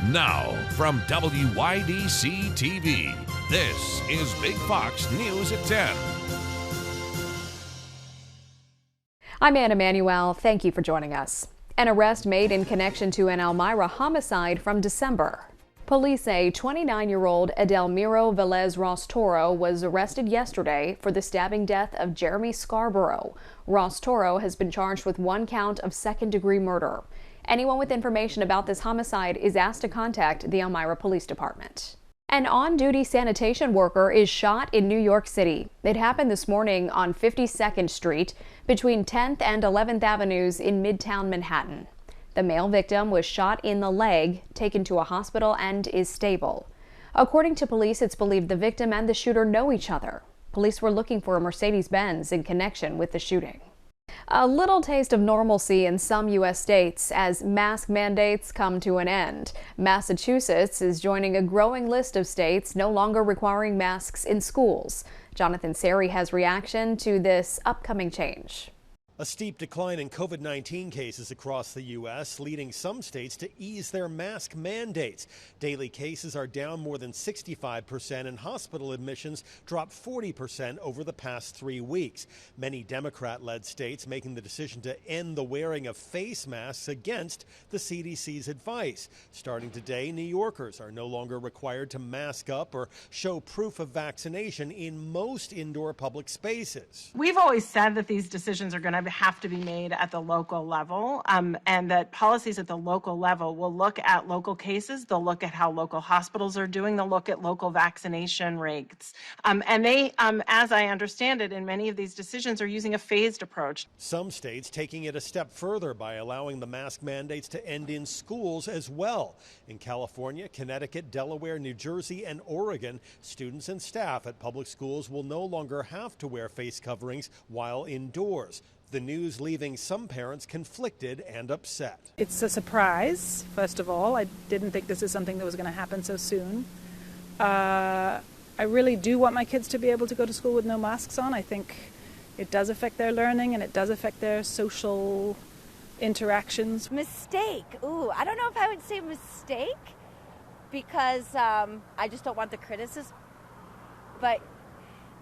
Now, from WYDC TV, this is Big Fox News at 10. I'm Anna Manuel. Thank you for joining us. An arrest made in connection to an Elmira homicide from December. Police say 29-year-old Edelmiro Velez Ross Toro was arrested yesterday for the stabbing death of Jeremy Scarborough. Ross Toro has been charged with 1 count of second-degree murder. Anyone with information about this homicide is asked to contact the Elmira Police Department. An on-duty sanitation worker is shot in New York City. It happened this morning on 52nd Street between 10th and 11th Avenues in Midtown Manhattan. The male victim was shot in the leg, taken to a hospital, and is stable. According to police, it's believed the victim and the shooter know each other. Police were looking for a Mercedes-Benz in connection with the shooting. A little taste of normalcy in some U.S. states as mask mandates come to an end. Massachusetts is joining a growing list of states no longer requiring masks in schools. Jonathan Seri has reaction to this upcoming change. A steep decline in COVID-19 cases across the U.S., leading some states to ease their mask mandates. Daily cases are down more than 65%, and hospital admissions dropped 40% over the past 3 weeks. Many Democrat-led states making the decision to end the wearing of face masks against the CDC's advice. Starting today, New Yorkers are no longer required to mask up or show proof of vaccination in most indoor public spaces. We've always said that these decisions are going to have to be made at the local level, and that policies at the local level will look at local cases, they'll look at how local hospitals are doing, they'll look at local vaccination rates. And they, as I understand it, in many of these decisions are using a phased approach. Some states taking it a step further by allowing the mask mandates to end in schools as well. In California, Connecticut, Delaware, New Jersey, and Oregon, students and staff at public schools will no longer have to wear face coverings while indoors. The news leaving some parents conflicted and upset. It's a surprise, first of all. I didn't think this is something that was going to happen so soon. I really do want my kids to be able to go to school with no masks on. I think it does affect their learning and it does affect their social interactions. Mistake. Ooh, I don't know if I would say mistake because I just don't want the criticism. But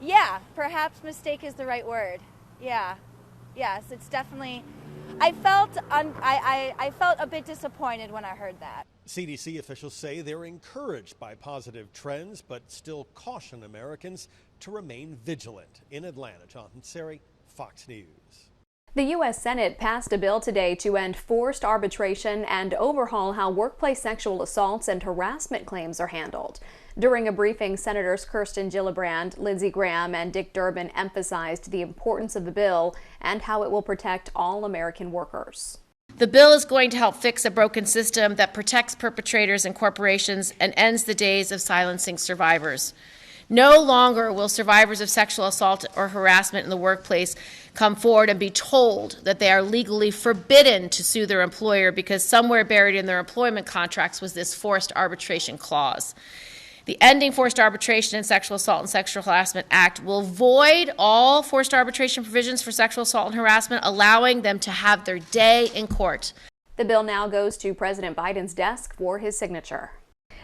yeah, perhaps mistake is the right word. Yeah. Yes, it's definitely, I felt a bit disappointed when I heard that. CDC officials say they're encouraged by positive trends, but still caution Americans to remain vigilant. In Atlanta, Jonathan Seri, Fox News. The U.S. Senate passed a bill today to end forced arbitration and overhaul how workplace sexual assaults and harassment claims are handled. During a briefing, Senators Kirsten Gillibrand, Lindsey Graham, and Dick Durbin emphasized the importance of the bill and how it will protect all American workers. The bill is going to help fix a broken system that protects perpetrators and corporations and ends the days of silencing survivors. No longer will survivors of sexual assault or harassment in the workplace come forward and be told that they are legally forbidden to sue their employer because somewhere buried in their employment contracts was this forced arbitration clause. The Ending Forced Arbitration and Sexual Assault and Sexual Harassment Act will void all forced arbitration provisions for sexual assault and harassment, allowing them to have their day in court. The bill now goes to President Biden's desk for his signature.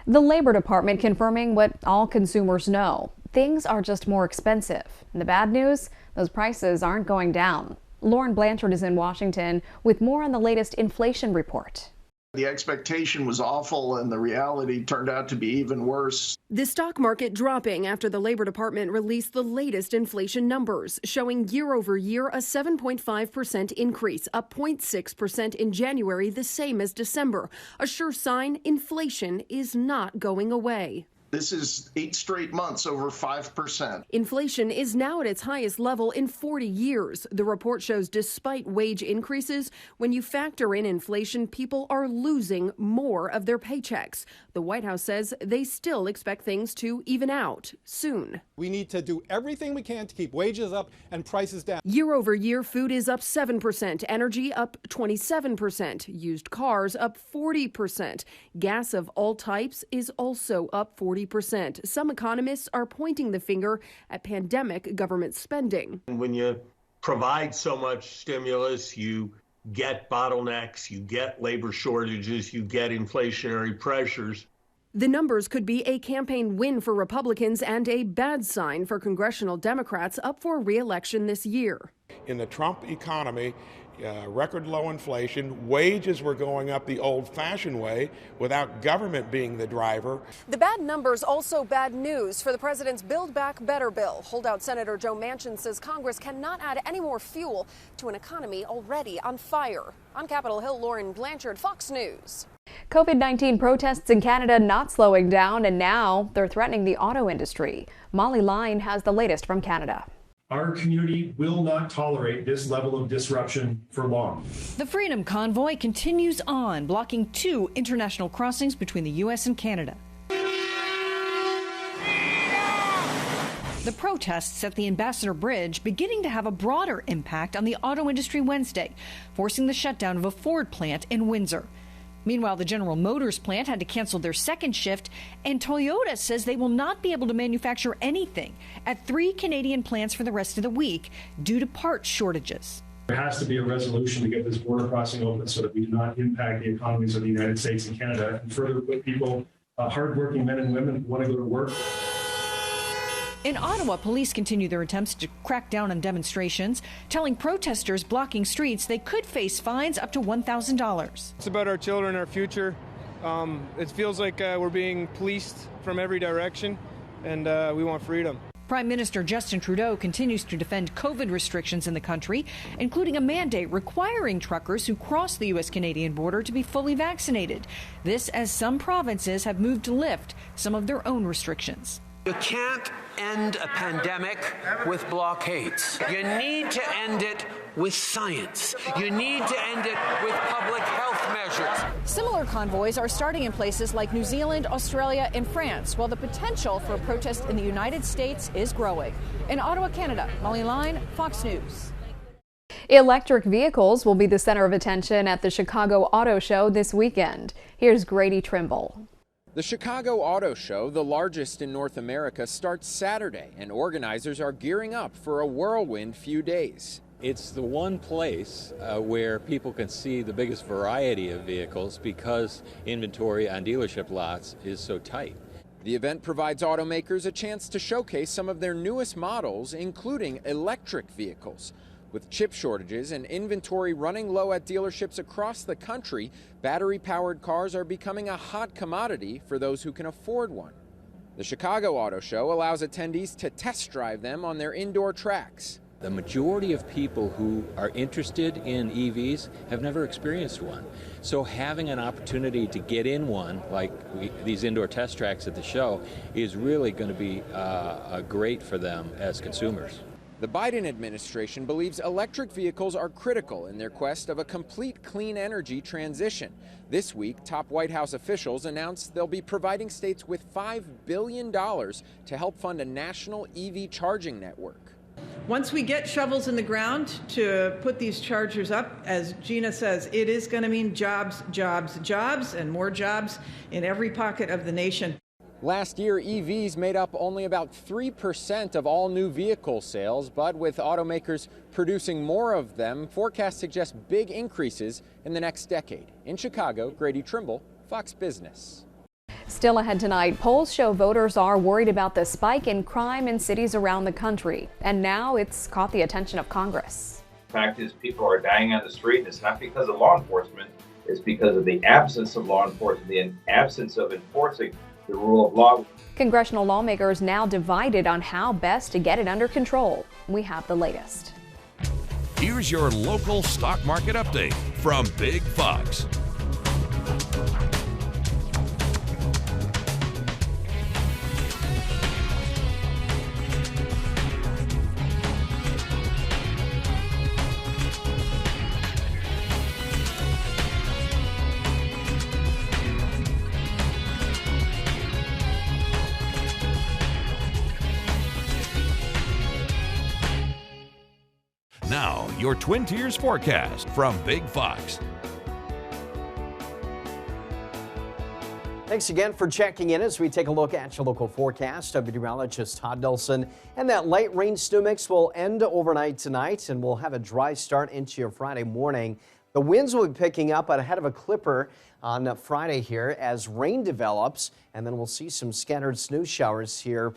The Labor Department confirming what all consumers know. Things are just more expensive. And the bad news, those prices aren't going down. Lauren Blanchard is in Washington with more on the latest inflation report. The expectation was awful, and the reality turned out to be even worse. The stock market dropping after the Labor Department released the latest inflation numbers, showing year-over-year a 7.5% increase, up 0.6% in January, the same as December. A sure sign inflation is not going away. This is 8 straight months over 5%. Inflation is now at its highest level in 40 years. The report shows despite wage increases, when you factor in inflation, people are losing more of their paychecks. The White House says they still expect things to even out soon. We need to do everything we can to keep wages up and prices down. Year over year, food is up 7%, energy up 27%, used cars up 40%. Gas of all types is also up 40%. Some economists are pointing the finger at pandemic government spending. When you provide so much stimulus, you get bottlenecks, you get labor shortages, you get inflationary pressures. The numbers could be a campaign win for Republicans and a bad sign for congressional Democrats up for re-election this year. In the Trump economy, record low inflation, wages were going up the old-fashioned way without government being the driver. The bad numbers also bad news for the president's Build Back Better bill. Holdout Senator Joe Manchin says Congress cannot add any more fuel to an economy already on fire. On Capitol Hill, Lauren Blanchard, Fox News. COVID-19 protests in Canada not slowing down, and now they're threatening the auto industry. Molly Line has the latest from Canada. Our community will not tolerate this level of disruption for long. The Freedom Convoy continues on, blocking 2 international crossings between the U.S. and Canada. The protests at the Ambassador Bridge beginning to have a broader impact on the auto industry Wednesday, forcing the shutdown of a Ford plant in Windsor. Meanwhile, the General Motors plant had to cancel their second shift, and Toyota says they will not be able to manufacture anything at 3 Canadian plants for the rest of the week due to part shortages. There has to be a resolution to get this border crossing open so that we do not impact the economies of the United States and Canada, and further put people, hardworking men and women who want to go to work. In Ottawa, police continue their attempts to crack down on demonstrations, telling protesters blocking streets they could face fines up to $1,000. It's about our children, our future. It feels like we're being policed from every direction, and we want freedom. Prime Minister Justin Trudeau continues to defend COVID restrictions in the country, including a mandate requiring truckers who cross the U.S.-Canadian border to be fully vaccinated. This as some provinces have moved to lift some of their own restrictions. You can't end a pandemic with blockades. You need to end it with science. You need to end it with public health measures. Similar convoys are starting in places like New Zealand, Australia, and France, while the potential for a protest in the United States is growing. In Ottawa, Canada, Molly Line, Fox News. Electric vehicles will be the center of attention at the Chicago Auto Show this weekend. Here's Grady Trimble. The Chicago Auto Show, the largest in North America, starts Saturday, and organizers are gearing up for a whirlwind few days. It's the one place where people can see the biggest variety of vehicles because inventory on dealership lots is so tight. The event provides automakers a chance to showcase some of their newest models, including electric vehicles. With chip shortages and inventory running low at dealerships across the country, battery-powered cars are becoming a hot commodity for those who can afford one. The Chicago Auto Show allows attendees to test drive them on their indoor tracks. The majority of people who are interested in EVs have never experienced one. So having an opportunity to get in one, like these indoor test tracks at the show, is really going to be great for them as consumers. The Biden administration believes electric vehicles are critical in their quest of a complete clean energy transition. This week, top White House officials announced they'll be providing states with $5 billion to help fund a national EV charging network. Once we get shovels in the ground to put these chargers up, as Gina says, it is going to mean jobs, jobs, jobs, and more jobs in every pocket of the nation. Last year, EVs made up only about 3% of all new vehicle sales, but with automakers producing more of them, forecasts suggest big increases in the next decade. In Chicago, Grady Trimble, Fox Business. Still ahead tonight, polls show voters are worried about the spike in crime in cities around the country, and now it's caught the attention of Congress. The fact is, people are dying on the street, and it's not because of law enforcement, it's because of the absence of law enforcement, the absence of enforcing the rule of law. Congressional lawmakers now divided on how best to get it under control. We have the latest. Here's your local stock market update from Big Fox. Now, your Twin Tiers forecast from Big Fox. Thanks again for checking in as we take a look at your local forecast. I'm meteorologist Todd Nelson. And that light rain snow mix will end overnight tonight, and we'll have a dry start into your Friday morning. The winds will be picking up ahead of a clipper on Friday here as rain develops, and then we'll see some scattered snow showers here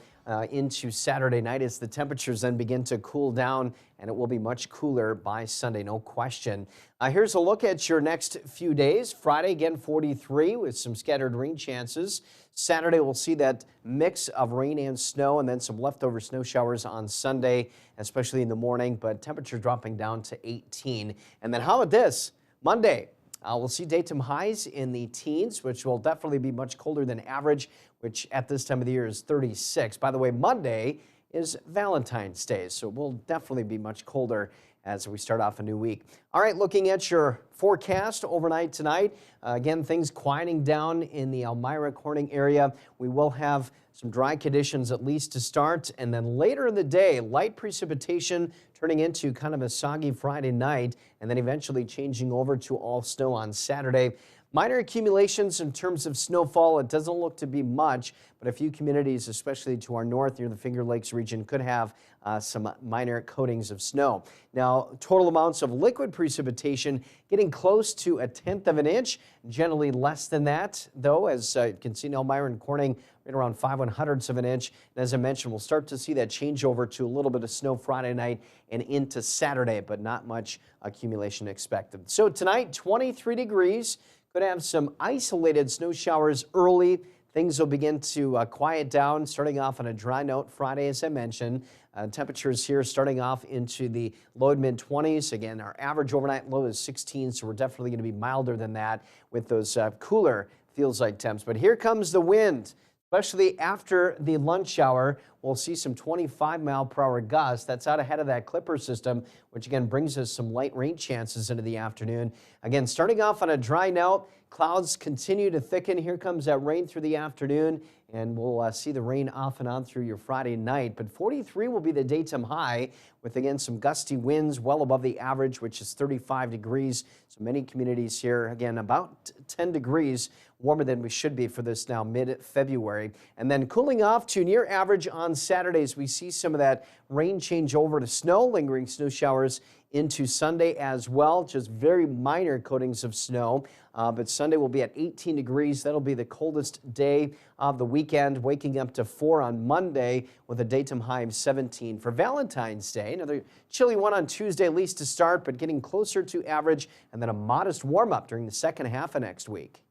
into Saturday night as the temperatures then begin to cool down, and it will be much cooler by Sunday, no question. Here's a look at your next few days. Friday, again, 43 with some scattered rain chances. Saturday, we'll see that mix of rain and snow, and then some leftover snow showers on Sunday, especially in the morning, but temperature dropping down to 18. And then how about this? Monday, we'll see daytime highs in the teens, which will definitely be much colder than average, which at this time of the year is 36. By the way, Monday is Valentine's Day, so we'll definitely be much colder as we start off a new week. All right, looking at your forecast overnight tonight. Again, things quieting down in the Elmira Corning area. We will have some dry conditions at least to start, and then later in the day, light precipitation turning into kind of a soggy Friday night, and then eventually changing over to all snow on Saturday. Minor accumulations in terms of snowfall. It doesn't look to be much, but a few communities, especially to our north near the Finger Lakes region, could have some minor coatings of snow. Now, total amounts of liquid precipitation getting close to 1/10 of an inch, generally less than that, though, as you can see in Elmira and Corning, right around 5/100ths of an inch. And as I mentioned, we'll start to see that change over to a little bit of snow Friday night and into Saturday, but not much accumulation expected. So tonight, 23 degrees. Could have some isolated snow showers early. Things will begin to quiet down, starting off on a dry note Friday, as I mentioned. Temperatures here starting off into the low to mid-20s. Again, our average overnight low is 16, so we're definitely going to be milder than that with those cooler feels-like temps. But here comes the wind, especially after the lunch hour. We'll see some 25-mile-per-hour gusts. That's out ahead of that clipper system, which again brings us some light rain chances into the afternoon. Again, starting off on a dry note, clouds continue to thicken. Here comes that rain through the afternoon, and we'll see the rain off and on through your Friday night. But 43 will be the daytime high with, again, some gusty winds well above the average, which is 35 degrees. So many communities here, again, about 10 degrees warmer than we should be for this now mid-February. And then cooling off to near average on Saturdays. We see some of that rain change over to snow, lingering snow showers into Sunday as well, just very minor coatings of snow. But Sunday will be at 18 degrees. That'll be the coldest day of the weekend, waking up to 4 on Monday with a daytime high of 17 for Valentine's Day. Another chilly one on Tuesday, at least to start, but getting closer to average, and then a modest warm-up during the second half of next week.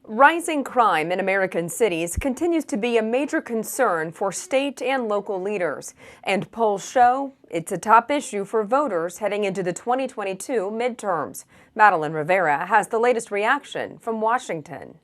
Rising crime in American cities continues to be a major concern for state and local leaders. And polls show it's a top issue for voters heading into the 2022 midterms. Madeline Rivera has the latest reaction from Washington.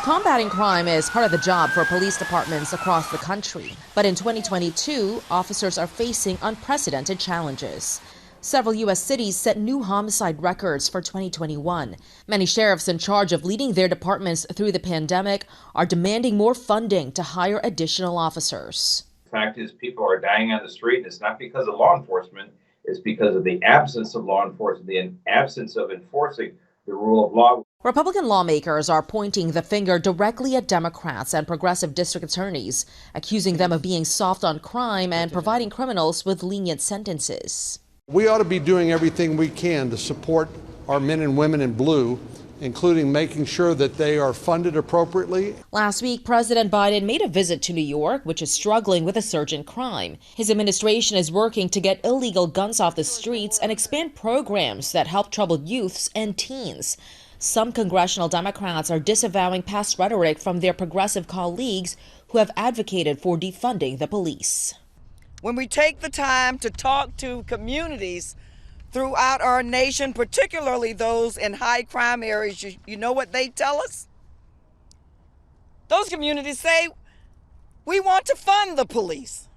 Combating crime is part of the job for police departments across the country. But in 2022, officers are facing unprecedented challenges. Several U.S. cities set new homicide records for 2021. Many sheriffs in charge of leading their departments through the pandemic are demanding more funding to hire additional officers. The fact is, people are dying on the street, and it's not because of law enforcement. It's because of the absence of law enforcement, the absence of enforcing the rule of law. Republican lawmakers are pointing the finger directly at Democrats and progressive district attorneys, accusing them of being soft on crime and providing criminals with lenient sentences. We ought to be doing everything we can to support our men and women in blue, including making sure that they are funded appropriately. Last week, President Biden made a visit to New York, which is struggling with a surge in crime. His administration is working to get illegal guns off the streets and expand programs that help troubled youths and teens. Some congressional Democrats are disavowing past rhetoric from their progressive colleagues who have advocated for defunding the police. When we take the time to talk to communities throughout our nation, particularly those in high crime areas, you know what they tell us? Those communities say, we want to fund the police.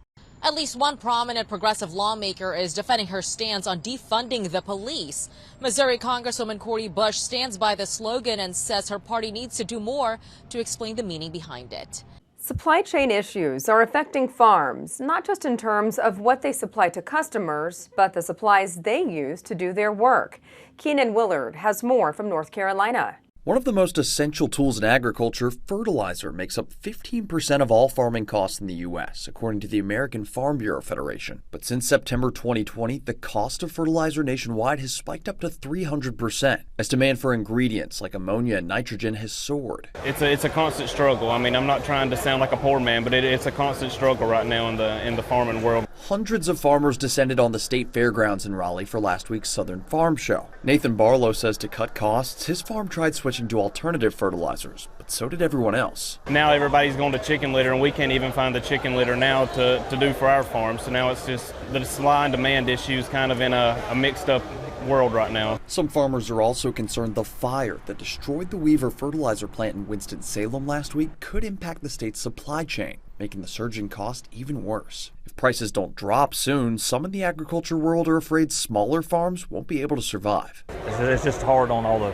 At least one prominent progressive lawmaker is defending her stance on defunding the police. Missouri Congresswoman Cori Bush stands by the slogan and says her party needs to do more to explain the meaning behind it. Supply chain issues are affecting farms, not just in terms of what they supply to customers, but the supplies they use to do their work. Keenan Willard has more from North Carolina. One of the most essential tools in agriculture, fertilizer, makes up 15% of all farming costs in the U.S., according to the American Farm Bureau Federation. But since September 2020, the cost of fertilizer nationwide has spiked up to 300%, as demand for ingredients like ammonia and nitrogen has soared. It's a constant struggle. I mean, I'm not trying to sound like a poor man, but it's a constant struggle right now in the farming world. Hundreds of farmers descended on the state fairgrounds in Raleigh for last week's Southern Farm Show. Nathan Barlow says to cut costs, his farm tried switching to alternative fertilizers, but so did everyone else. Now everybody's going to chicken litter, and we can't even find the chicken litter now to do for our farm. So now it's just the supply and demand issues kind of in a mixed up world right now. Some farmers are also concerned the fire that destroyed the Weaver fertilizer plant in Winston-Salem last week could impact the state's supply chain, making the surging cost even worse. If prices don't drop soon, some in the agriculture world are afraid smaller farms won't be able to survive. It's just hard on all the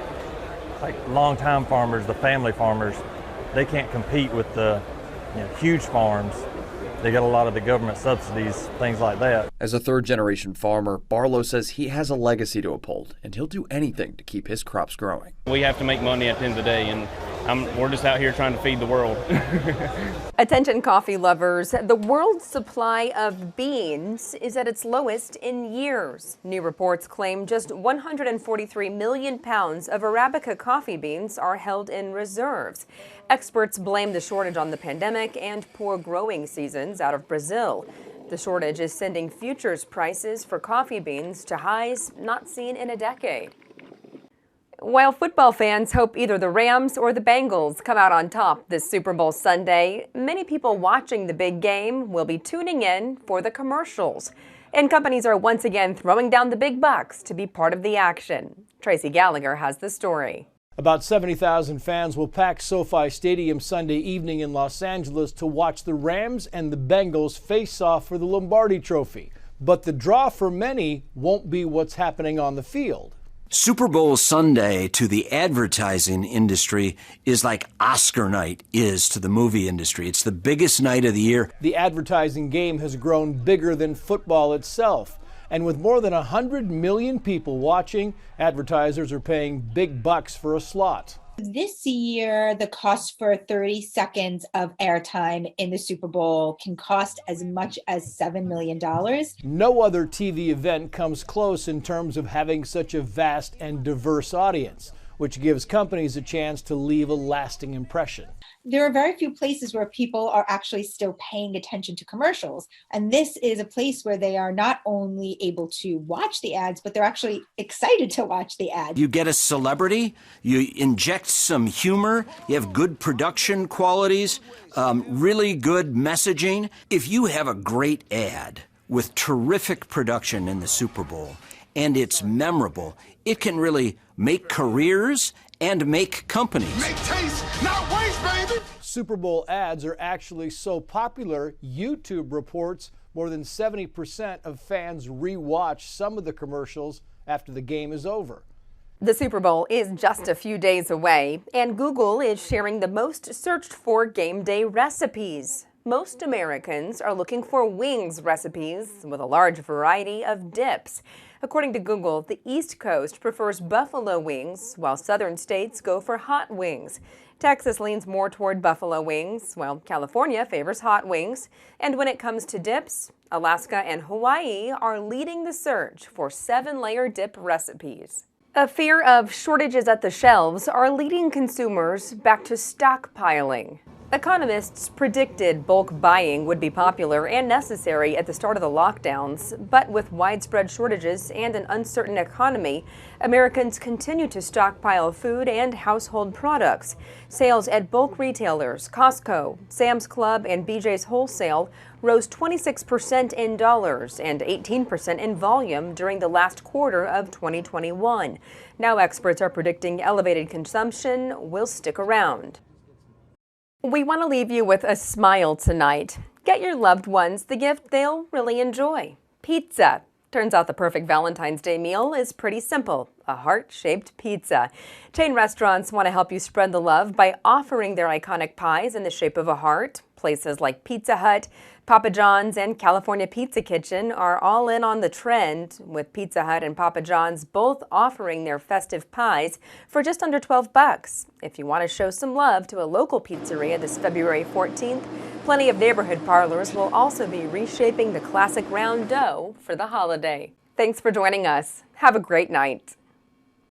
long-time farmers, the family farmers. They can't compete with the huge farms. They get a lot of the government subsidies, things like that. As a third-generation farmer, Barlow says he has a legacy to uphold, and he'll do anything to keep his crops growing. We have to make money at the end of the day, and we're just out here trying to feed the world. Attention coffee lovers, the world's supply of beans is at its lowest in years. New reports claim just 143 million pounds of Arabica coffee beans are held in reserves. Experts blame the shortage on the pandemic and poor growing seasons out of Brazil. The shortage is sending futures prices for coffee beans to highs not seen in a decade. While football fans hope either the Rams or the Bengals come out on top this Super Bowl Sunday, many people watching the big game will be tuning in for the commercials. And companies are once again throwing down the big bucks to be part of the action. Tracy Gallagher has the story. About 70,000 fans will pack SoFi Stadium Sunday evening in Los Angeles to watch the Rams and the Bengals face off for the Lombardi Trophy. But the draw for many won't be what's happening on the field. Super Bowl Sunday to the advertising industry is like Oscar night is to the movie industry. It's the biggest night of the year. The advertising game has grown bigger than football itself. And with more than 100 million people watching, advertisers are paying big bucks for a slot. This year, the cost for 30 seconds of airtime in the Super Bowl can cost as much as $7 million. No other TV event comes close in terms of having such a vast and diverse audience, which gives companies a chance to leave a lasting impression. There are very few places where people are actually still paying attention to commercials. And this is a place where they are not only able to watch the ads, but they're actually excited to watch the ads. You get a celebrity, you inject some humor, you have good production qualities, really good messaging. If you have a great ad with terrific production in the Super Bowl and it's memorable, it can really make careers and make companies. Make taste, not waste, baby! Super Bowl ads are actually so popular, YouTube reports more than 70% of fans rewatch some of the commercials after the game is over. The Super Bowl is just a few days away, and Google is sharing the most searched for game day recipes. Most Americans are looking for wings recipes with a large variety of dips. According to Google, the East Coast prefers buffalo wings, while southern states go for hot wings. Texas leans more toward buffalo wings, while California favors hot wings. And when it comes to dips, Alaska and Hawaii are leading the search for 7-layer dip recipes. A fear of shortages at the shelves are leading consumers back to stockpiling. Economists predicted bulk buying would be popular and necessary at the start of the lockdowns, but with widespread shortages and an uncertain economy, Americans continue to stockpile food and household products. Sales at bulk retailers, Costco, Sam's Club, and BJ's Wholesale rose 26% in dollars and 18% in volume during the last quarter of 2021. Now experts are predicting elevated consumption will stick around. We want to leave you with a smile tonight. Get your loved ones the gift they'll really enjoy. Pizza. Turns out the perfect Valentine's Day meal is pretty simple, a heart-shaped pizza. Chain restaurants want to help you spread the love by offering their iconic pies in the shape of a heart. Places like Pizza Hut, Papa John's, and California Pizza Kitchen are all in on the trend, with Pizza Hut and Papa John's both offering their festive pies for just under $12. If you want to show some love to a local pizzeria this February 14th, plenty of neighborhood parlors will also be reshaping the classic round dough for the holiday. Thanks for joining us. Have a great night.